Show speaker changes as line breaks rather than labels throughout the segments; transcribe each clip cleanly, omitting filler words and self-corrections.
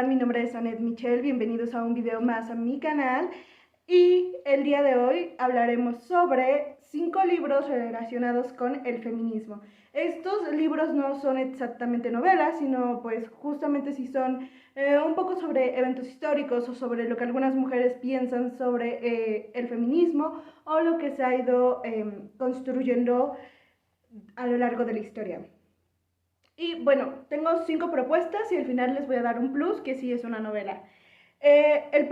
están? Mi nombre es Anet Michelle, bienvenidos a un video más a mi canal y el día de hoy hablaremos sobre 5 libros relacionados con el feminismo. Estos libros no son exactamente novelas, sino pues justamente sí son un poco sobre eventos históricos o sobre lo que algunas mujeres piensan sobre el feminismo o lo que se ha ido construyendo a lo largo de la historia. Y bueno, tengo 5 propuestas y al final les voy a dar un plus que sí es una novela. La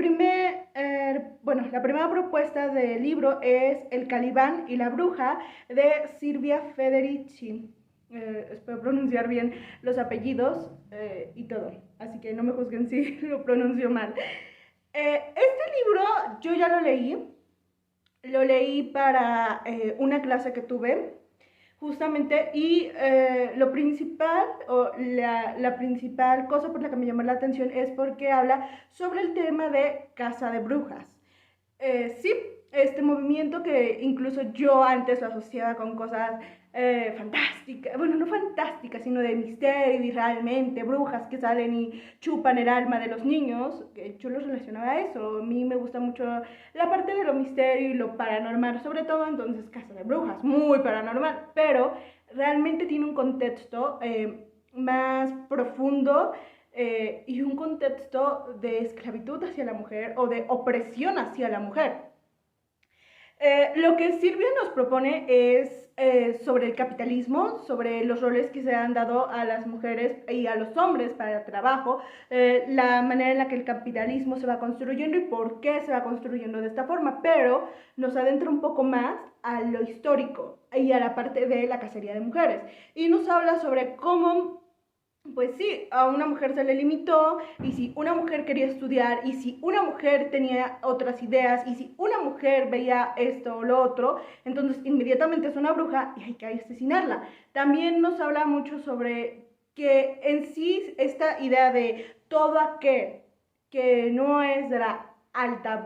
primera propuesta del libro es El Calibán y la Bruja de Silvia Federici. Espero pronunciar bien los apellidos y todo, así que no me juzguen si lo pronuncio mal. Este libro yo ya lo leí para una clase que tuve justamente, y lo principal, o la principal cosa por la que me llamó la atención es porque habla sobre el tema de caza de brujas. Sí, este movimiento que incluso yo antes lo asociaba con cosas fantásticas, bueno, no fantásticas, sino de misterio y realmente brujas que salen y chupan el alma de los niños, que yo lo relacionaba a eso. A mí me gusta mucho la parte de lo misterio y lo paranormal, sobre todo, entonces Casa de Brujas, muy paranormal, pero realmente tiene un contexto más profundo y un contexto de esclavitud hacia la mujer o de opresión hacia la mujer. Lo que Silvia nos propone es sobre el capitalismo, sobre los roles que se han dado a las mujeres y a los hombres para el trabajo, la manera en la que el capitalismo se va construyendo y por qué se va construyendo de esta forma, pero nos adentra un poco más a lo histórico y a la parte de la cacería de mujeres. Y nos habla sobre cómo, pues sí, a una mujer se le limitó, y si una mujer quería estudiar, y si una mujer tenía otras ideas, y si una mujer veía esto o lo otro, entonces inmediatamente es una bruja y hay que asesinarla. También nos habla mucho sobre que en sí esta idea de todo aquel que no es de la alta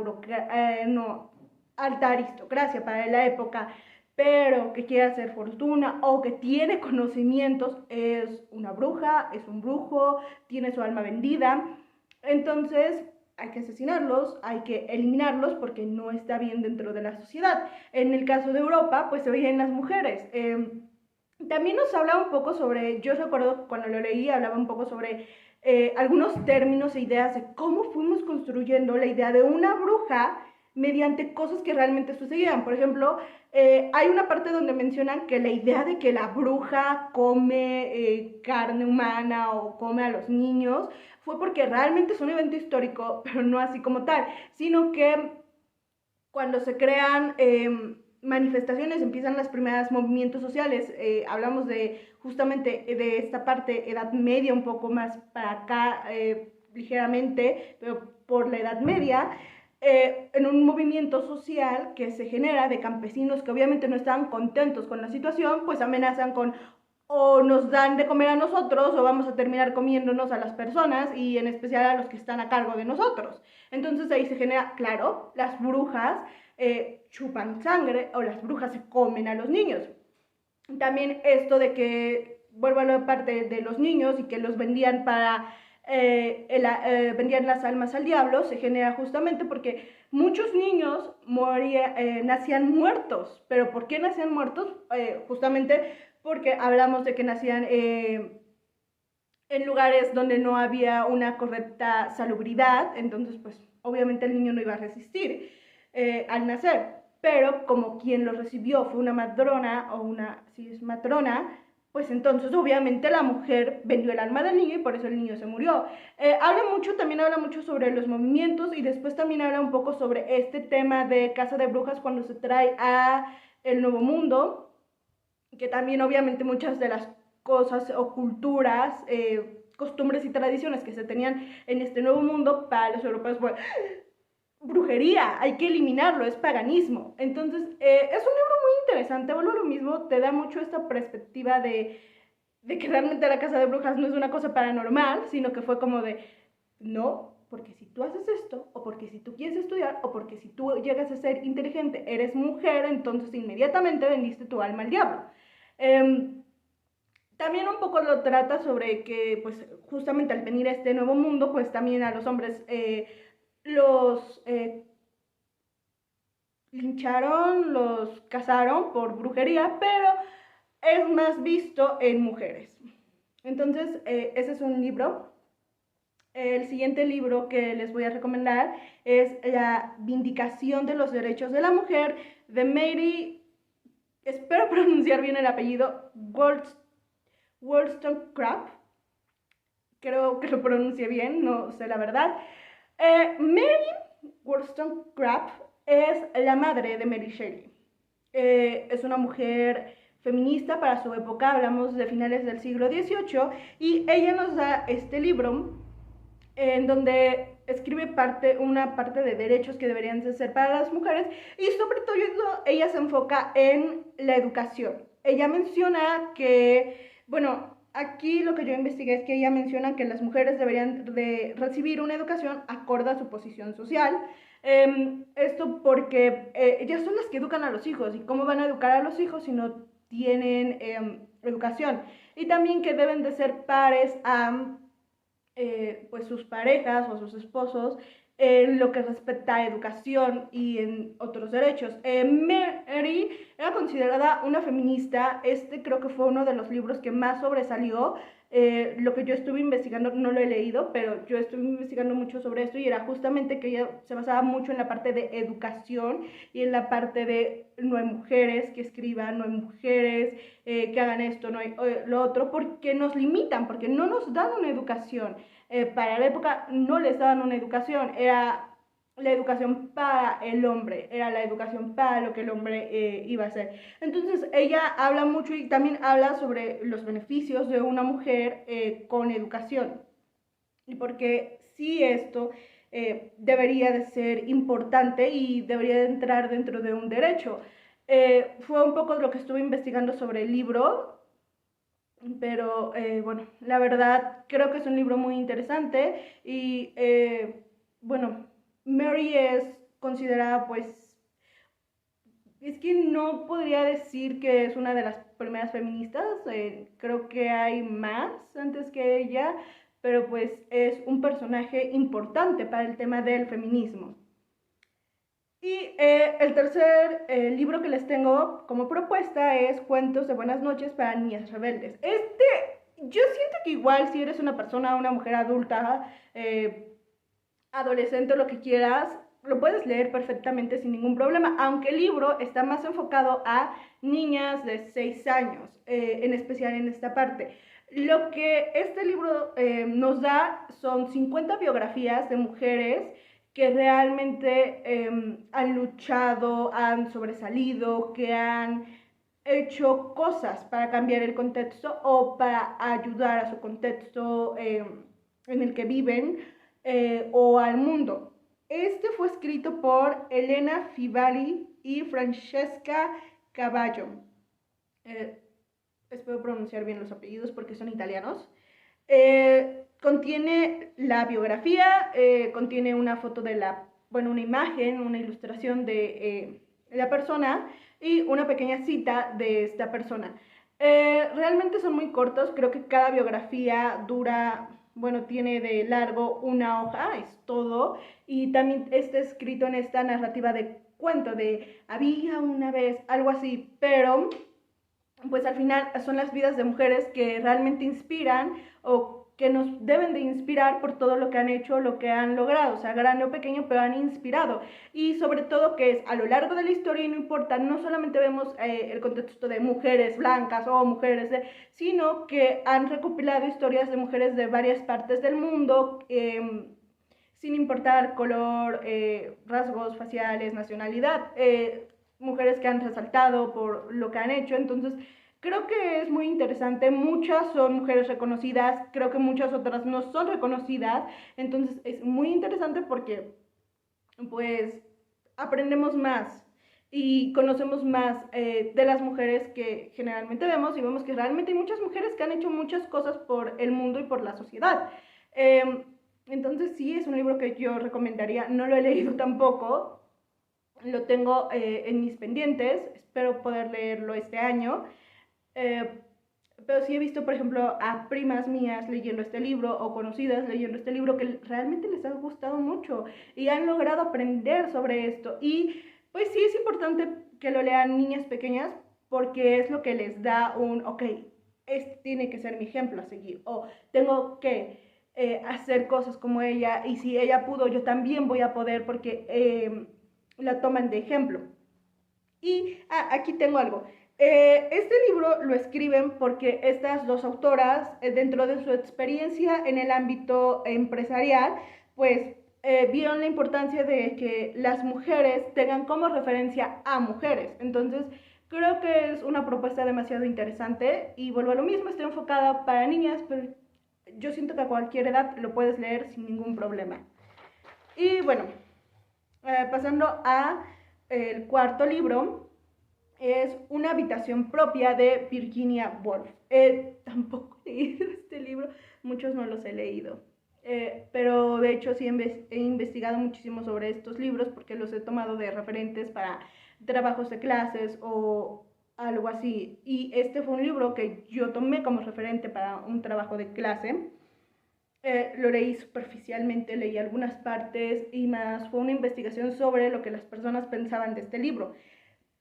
aristocracia para la época, pero que quiere hacer fortuna o que tiene conocimientos, es una bruja, es un brujo, tiene su alma vendida. Entonces hay que asesinarlos, hay que eliminarlos porque no está bien dentro de la sociedad. En el caso de Europa, pues se veían las mujeres. También nos habla un poco sobre, yo recuerdo cuando lo leí, hablaba un poco sobre algunos términos e ideas de cómo fuimos construyendo la idea de una bruja mediante cosas que realmente sucedían. Por ejemplo, hay una parte donde mencionan que la idea de que la bruja come carne humana o come a los niños fue porque realmente es un evento histórico, pero no así como tal, sino que cuando se crean manifestaciones, empiezan los primeros movimientos sociales, hablamos de justamente de esta parte, Edad Media, un poco más para acá, ligeramente, pero por la Edad Media, en un movimiento social que se genera de campesinos que obviamente no estaban contentos con la situación, pues amenazan con o nos dan de comer a nosotros o vamos a terminar comiéndonos a las personas y en especial a los que están a cargo de nosotros. Entonces ahí se genera, claro, las brujas chupan sangre o las brujas se comen a los niños. También esto de que, vuelvo a la parte de los niños y que los vendían para vendían las almas al diablo, se genera justamente porque muchos niños nacían muertos. ¿Pero por qué nacían muertos? Justamente porque hablamos de que nacían en lugares donde no había una correcta salubridad, entonces pues obviamente el niño no iba a resistir al nacer, pero como quien lo recibió fue una matrona o si es matrona, pues entonces obviamente la mujer vendió el alma del niño y por eso el niño se murió. También habla mucho sobre los movimientos y después también habla un poco sobre este tema de Casa de Brujas cuando se trae a el Nuevo Mundo, que también obviamente muchas de las cosas o culturas, costumbres y tradiciones que se tenían en este Nuevo Mundo para los europeos, bueno, brujería, hay que eliminarlo, es paganismo. Entonces, es un libro muy interesante, vuelvo a lo mismo, te da mucho esta perspectiva de que realmente la Casa de Brujas no es una cosa paranormal, sino que fue como de, no, porque si tú haces esto, o porque si tú quieres estudiar, o porque si tú llegas a ser inteligente, eres mujer, entonces inmediatamente vendiste tu alma al diablo. También un poco lo trata sobre que, pues, justamente al venir a este nuevo mundo, pues también a los hombres los lincharon, los cazaron por brujería, pero es más visto en mujeres. Entonces, ese es un libro. El siguiente libro que les voy a recomendar es La Vindicación de los Derechos de la Mujer de Mary, espero pronunciar bien el apellido, Wollstonecraft. Creo que lo pronuncié bien, no sé la verdad. Mary Wollstonecraft es la madre de Mary Shelley. Es una mujer feminista para su época, hablamos de finales del siglo XVIII, y ella nos da este libro en donde escribe una parte de derechos que deberían ser para las mujeres, y sobre todo ella se enfoca en la educación. Ella menciona que, bueno, aquí lo que yo investigué es que ella menciona que las mujeres deberían de recibir una educación acorde a su posición social. Esto porque ellas son las que educan a los hijos, y cómo van a educar a los hijos si no tienen educación, y también que deben de ser pares a pues sus parejas o sus esposos en lo que respecta a educación y en otros derechos. Mary era considerada una feminista. Este creo que fue uno de los libros que más sobresalió. Lo que yo estuve investigando, no lo he leído, pero yo estuve investigando mucho sobre esto, y era justamente que ella se basaba mucho en la parte de educación y en la parte de no hay mujeres que escriban, no hay mujeres que hagan esto, no hay lo otro, porque nos limitan, porque no nos dan una educación. Para la época no les daban una educación, era la educación para el hombre, era la educación para lo que el hombre iba a hacer. Entonces ella habla mucho y también habla sobre los beneficios de una mujer con educación, y porque sí esto debería de ser importante y debería de entrar dentro de un derecho. Fue un poco lo que estuve investigando sobre el libro, pero bueno, la verdad creo que es un libro muy interesante, y bueno, Mary es considerada, pues, es que no podría decir que es una de las primeras feministas, creo que hay más antes que ella, pero pues es un personaje importante para el tema del feminismo. Y el tercer libro que les tengo como propuesta es Cuentos de Buenas Noches para Niñas Rebeldes. Yo siento que igual si eres una persona, una mujer adulta, adolescente o lo que quieras, lo puedes leer perfectamente sin ningún problema, aunque el libro está más enfocado a niñas de 6 años, en especial en esta parte. Lo que este libro nos da son 50 biografías de mujeres que realmente han luchado, han sobresalido, que han hecho cosas para cambiar el contexto o para ayudar a su contexto en el que viven, o al mundo. Este fue escrito por Elena Fibali y Francesca Cavallo. Eh, Espero pronunciar bien los apellidos porque son italianos. Contiene la biografía, contiene una foto de una imagen, una ilustración de la persona y una pequeña cita de esta persona. Realmente son muy cortos, creo que cada biografía tiene de largo una hoja, es todo, y también está escrito en esta narrativa de cuento, de había una vez, algo así, pero pues al final son las vidas de mujeres que realmente inspiran, o que nos deben de inspirar por todo lo que han hecho, lo que han logrado, o sea, grande o pequeño, pero han inspirado. Y sobre todo que es a lo largo de la historia, y no importa, no solamente vemos el contexto de mujeres blancas o mujeres sino que han recopilado historias de mujeres de varias partes del mundo, sin importar color, rasgos faciales, nacionalidad, mujeres que han resaltado por lo que han hecho. Entonces creo que es muy interesante. Muchas son mujeres reconocidas, creo que muchas otras no son reconocidas, entonces es muy interesante porque pues aprendemos más y conocemos más de las mujeres que generalmente vemos, y vemos que realmente hay muchas mujeres que han hecho muchas cosas por el mundo y por la sociedad. Entonces sí, es un libro que yo recomendaría. No lo he leído tampoco, lo tengo en mis pendientes, espero poder leerlo este año, eh, pero sí he visto, por ejemplo, a primas mías leyendo este libro o conocidas leyendo este libro que realmente les ha gustado mucho y han logrado aprender sobre esto. Y pues sí es importante que lo lean niñas pequeñas porque es lo que les da un, ok, este tiene que ser mi ejemplo a seguir o tengo que hacer cosas como ella y si ella pudo, yo también voy a poder porque la toman de ejemplo. Y aquí tengo algo. Este libro lo escriben porque estas dos autoras, dentro de su experiencia en el ámbito empresarial, pues vieron la importancia de que las mujeres tengan como referencia a mujeres. Entonces, creo que es una propuesta demasiado interesante y vuelvo a lo mismo, está enfocada para niñas, pero yo siento que a cualquier edad lo puedes leer sin ningún problema. Y bueno, pasando a el cuarto libro, es Una habitación propia de Virginia Woolf. Tampoco he leído este libro, muchos no los he leído. Pero de hecho sí he investigado muchísimo sobre estos libros porque los he tomado de referentes para trabajos de clases o algo así. Y este fue un libro que yo tomé como referente para un trabajo de clase. Lo leí superficialmente, leí algunas partes y más fue una investigación sobre lo que las personas pensaban de este libro.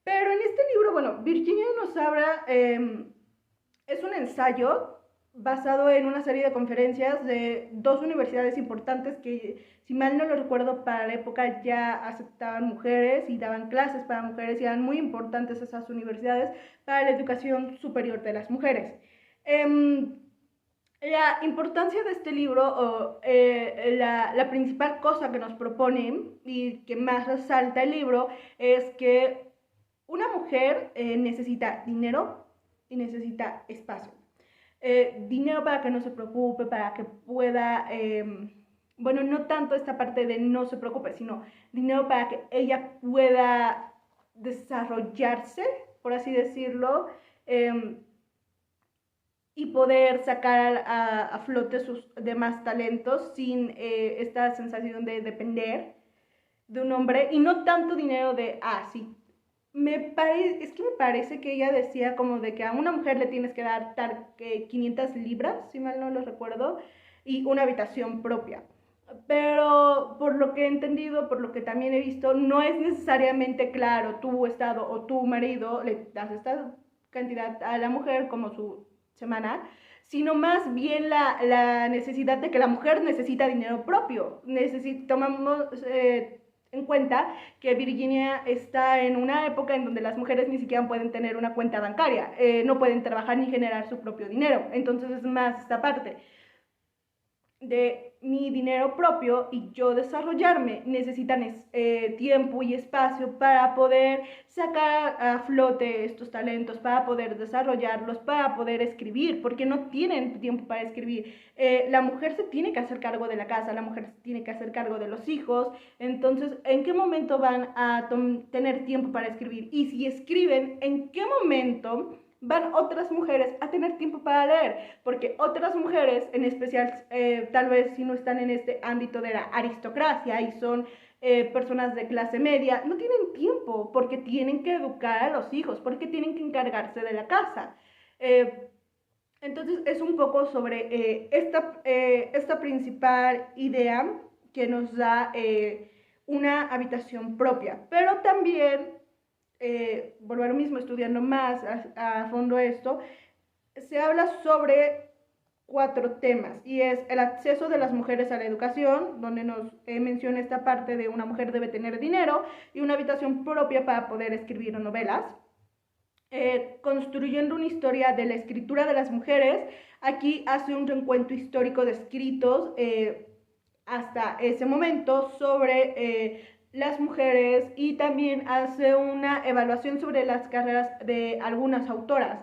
Pero en este libro, bueno, Virginia nos habla, es un ensayo basado en una serie de conferencias de dos universidades importantes que, si mal no lo recuerdo, para la época ya aceptaban mujeres y daban clases para mujeres y eran muy importantes esas universidades para la educación superior de las mujeres. La importancia de este libro, o la principal cosa que nos proponen y que más resalta el libro, es que una mujer necesita dinero y necesita espacio. Dinero para que no se preocupe, para que pueda, bueno, no tanto esta parte de no se preocupe, sino dinero para que ella pueda desarrollarse, por así decirlo, y poder sacar a flote sus demás talentos sin esta sensación de depender de un hombre y no tanto dinero de, sí, es que me parece que ella decía como de que a una mujer le tienes que dar 500 libras, si mal no lo recuerdo, y una habitación propia. Pero por lo que he entendido, por lo que también he visto, no es necesariamente claro, tu estado o tu marido le das esta cantidad a la mujer como su semana, sino más bien la necesidad de que la mujer necesita dinero propio. Tomamos en cuenta que Virginia está en una época en donde las mujeres ni siquiera pueden tener una cuenta bancaria, no pueden trabajar ni generar su propio dinero. Entonces es más esta parte de mi dinero propio y yo desarrollarme, necesitan tiempo y espacio para poder sacar a flote estos talentos, para poder desarrollarlos, para poder escribir, porque no tienen tiempo para escribir. La mujer se tiene que hacer cargo de la casa, la mujer se tiene que hacer cargo de los hijos, entonces, ¿en qué momento van a tener tiempo para escribir? Y si escriben, ¿en qué momento van otras mujeres a tener tiempo para leer? Porque otras mujeres, en especial, tal vez si no están en este ámbito de la aristocracia y son personas de clase media, no tienen tiempo porque tienen que educar a los hijos, porque tienen que encargarse de la casa. Entonces es un poco sobre esta principal idea que nos da una habitación propia, pero también vuelvo a lo mismo, estudiando más a fondo esto, se habla sobre 4 temas y es el acceso de las mujeres a la educación, donde nos menciona esta parte de una mujer debe tener dinero y una habitación propia para poder escribir novelas. Construyendo una historia de la escritura de las mujeres, aquí hace un recuento histórico de escritos hasta ese momento sobre las mujeres y también hace una evaluación sobre las carreras de algunas autoras.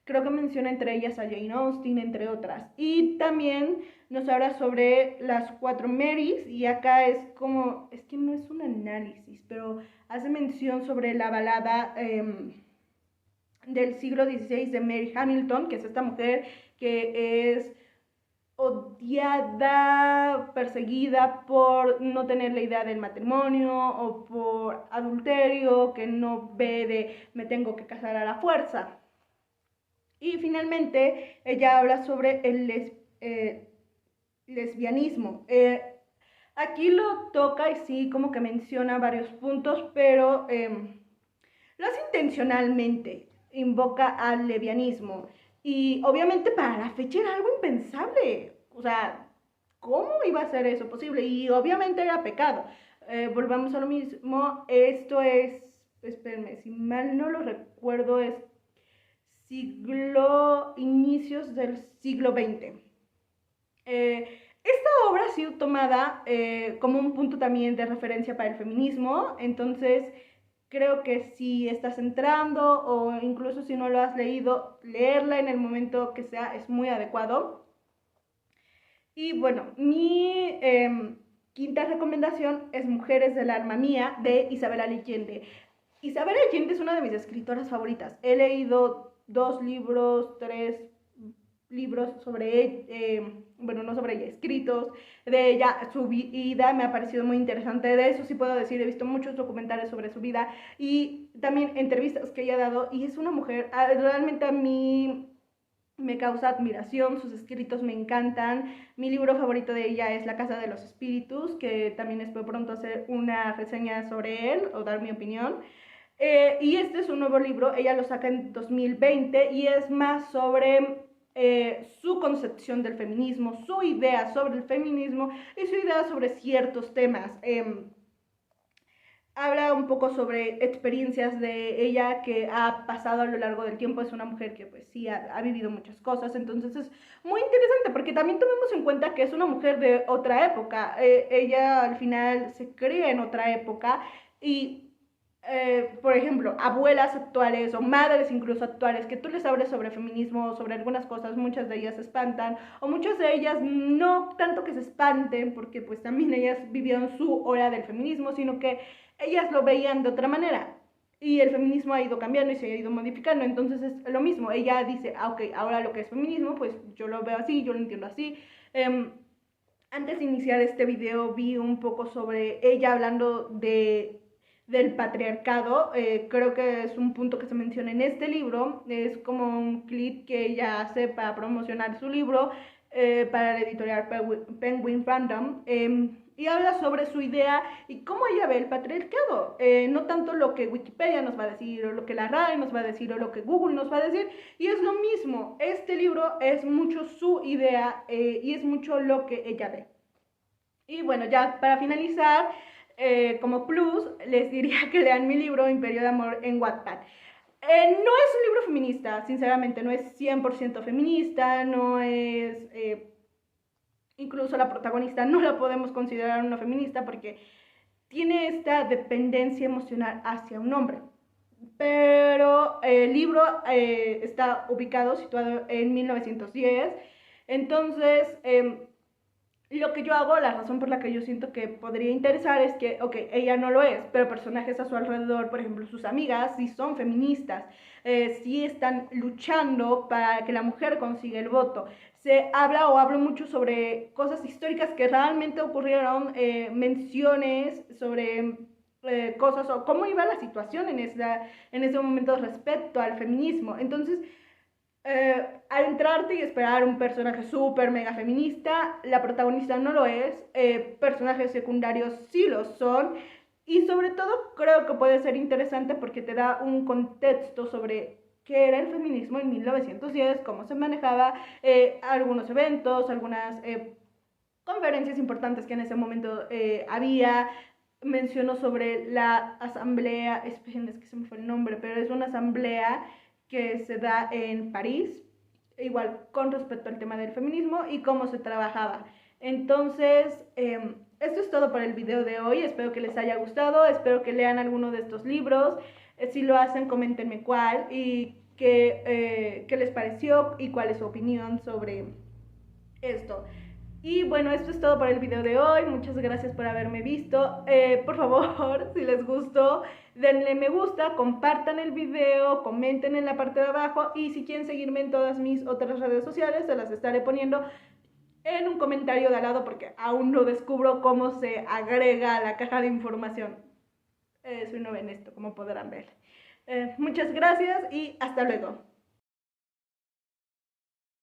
Creo que menciona entre ellas a Jane Austen, entre otras. Y también nos habla sobre las 4 Marys y acá es como, es que no es un análisis, pero hace mención sobre la balada del siglo XVI de Mary Hamilton, que es esta mujer que es odiada, perseguida por no tener la idea del matrimonio o por adulterio, que no ve de me tengo que casar a la fuerza. Y finalmente ella habla sobre el lesbianismo. Aquí lo toca y sí, como que menciona varios puntos, pero lo hace intencionalmente, invoca al lesbianismo. Y obviamente para la fecha era algo impensable. O sea, ¿cómo iba a ser eso posible? Y obviamente era pecado. Volvamos a lo mismo, esto es, espérenme, si mal no lo recuerdo, es inicios del siglo XX. Esta obra ha sido tomada como un punto también de referencia para el feminismo, entonces creo que si estás entrando o incluso si no lo has leído, leerla en el momento que sea es muy adecuado. Y bueno, mi quinta recomendación es Mujeres del alma mía de Isabel Allende. Isabel Allende es una de mis escritoras favoritas. He leído 2 libros, 3 libros sobre bueno, no sobre ella, escritos de ella, su vida me ha parecido muy interesante, de eso sí puedo decir, he visto muchos documentales sobre su vida y también entrevistas que ella ha dado y es una mujer, realmente a mí me causa admiración, sus escritos me encantan, mi libro favorito de ella es La Casa de los Espíritus, que también espero pronto hacer una reseña sobre él o dar mi opinión. Y este es un nuevo libro, ella lo saca en 2020 y es más sobre su concepción del feminismo, su idea sobre el feminismo y su idea sobre ciertos temas. Habla un poco sobre experiencias de ella que ha pasado a lo largo del tiempo. Es una mujer que pues sí ha vivido muchas cosas, entonces es muy interesante porque también tomemos en cuenta que es una mujer de otra época. Ella al final se cría en otra época y por ejemplo, abuelas actuales o madres incluso actuales, que tú les hables sobre feminismo, sobre algunas cosas, muchas de ellas se espantan, o muchas de ellas no tanto que se espanten, porque pues también ellas vivieron su hora del feminismo, sino que ellas lo veían de otra manera. Y el feminismo ha ido cambiando y se ha ido modificando, entonces es lo mismo. Ella dice, ok, ahora lo que es feminismo, pues yo lo veo así, yo lo entiendo así. Antes de iniciar este video vi un poco sobre ella hablando del patriarcado. Creo que es un punto que se menciona en este libro, es como un clip que ella hace para promocionar su libro para la editorial Penguin Random, y habla sobre su idea y cómo ella ve el patriarcado, no tanto lo que Wikipedia nos va a decir o lo que la RAE nos va a decir o lo que Google nos va a decir, y es lo mismo, este libro es mucho su idea y es mucho lo que ella ve. Y bueno, ya para finalizar, como plus, les diría que lean mi libro Imperio de Amor en Wattpad. No es un libro feminista, sinceramente, no es 100% feminista, no es... incluso la protagonista no la podemos considerar una feminista porque tiene esta dependencia emocional hacia un hombre. Pero el libro está ubicado, situado en 1910, entonces... lo que yo hago, la razón por la que yo siento que podría interesar es que, ok, ella no lo es, pero personajes a su alrededor, por ejemplo, sus amigas, sí son feministas, sí están luchando para que la mujer consiga el voto. Se habla o hablo mucho sobre cosas históricas que realmente ocurrieron, menciones sobre cosas o cómo iba la situación en ese momento respecto al feminismo. Entonces, adentrarte y esperar un personaje súper mega feminista, la protagonista no lo es, personajes secundarios sí lo son, y sobre todo creo que puede ser interesante porque te da un contexto sobre qué era el feminismo en 1910, cómo se manejaba, algunos eventos, algunas conferencias importantes que en ese momento había. Menciono sobre la asamblea, esperen, es que se me fue el nombre, pero es una asamblea que se da en París, igual con respecto al tema del feminismo y cómo se trabajaba. Entonces, esto es todo por el video de hoy, espero que les haya gustado, espero que lean alguno de estos libros, si lo hacen, coméntenme cuál y qué les pareció y cuál es su opinión sobre esto. Y bueno, esto es todo por el video de hoy. Muchas gracias por haberme visto. Por favor, si les gustó, denle me gusta, compartan el video, comenten en la parte de abajo y si quieren seguirme en todas mis otras redes sociales, se las estaré poniendo en un comentario de al lado porque aún no descubro cómo se agrega a la caja de información. Soy nueva en esto, como podrán ver. Muchas gracias y hasta luego.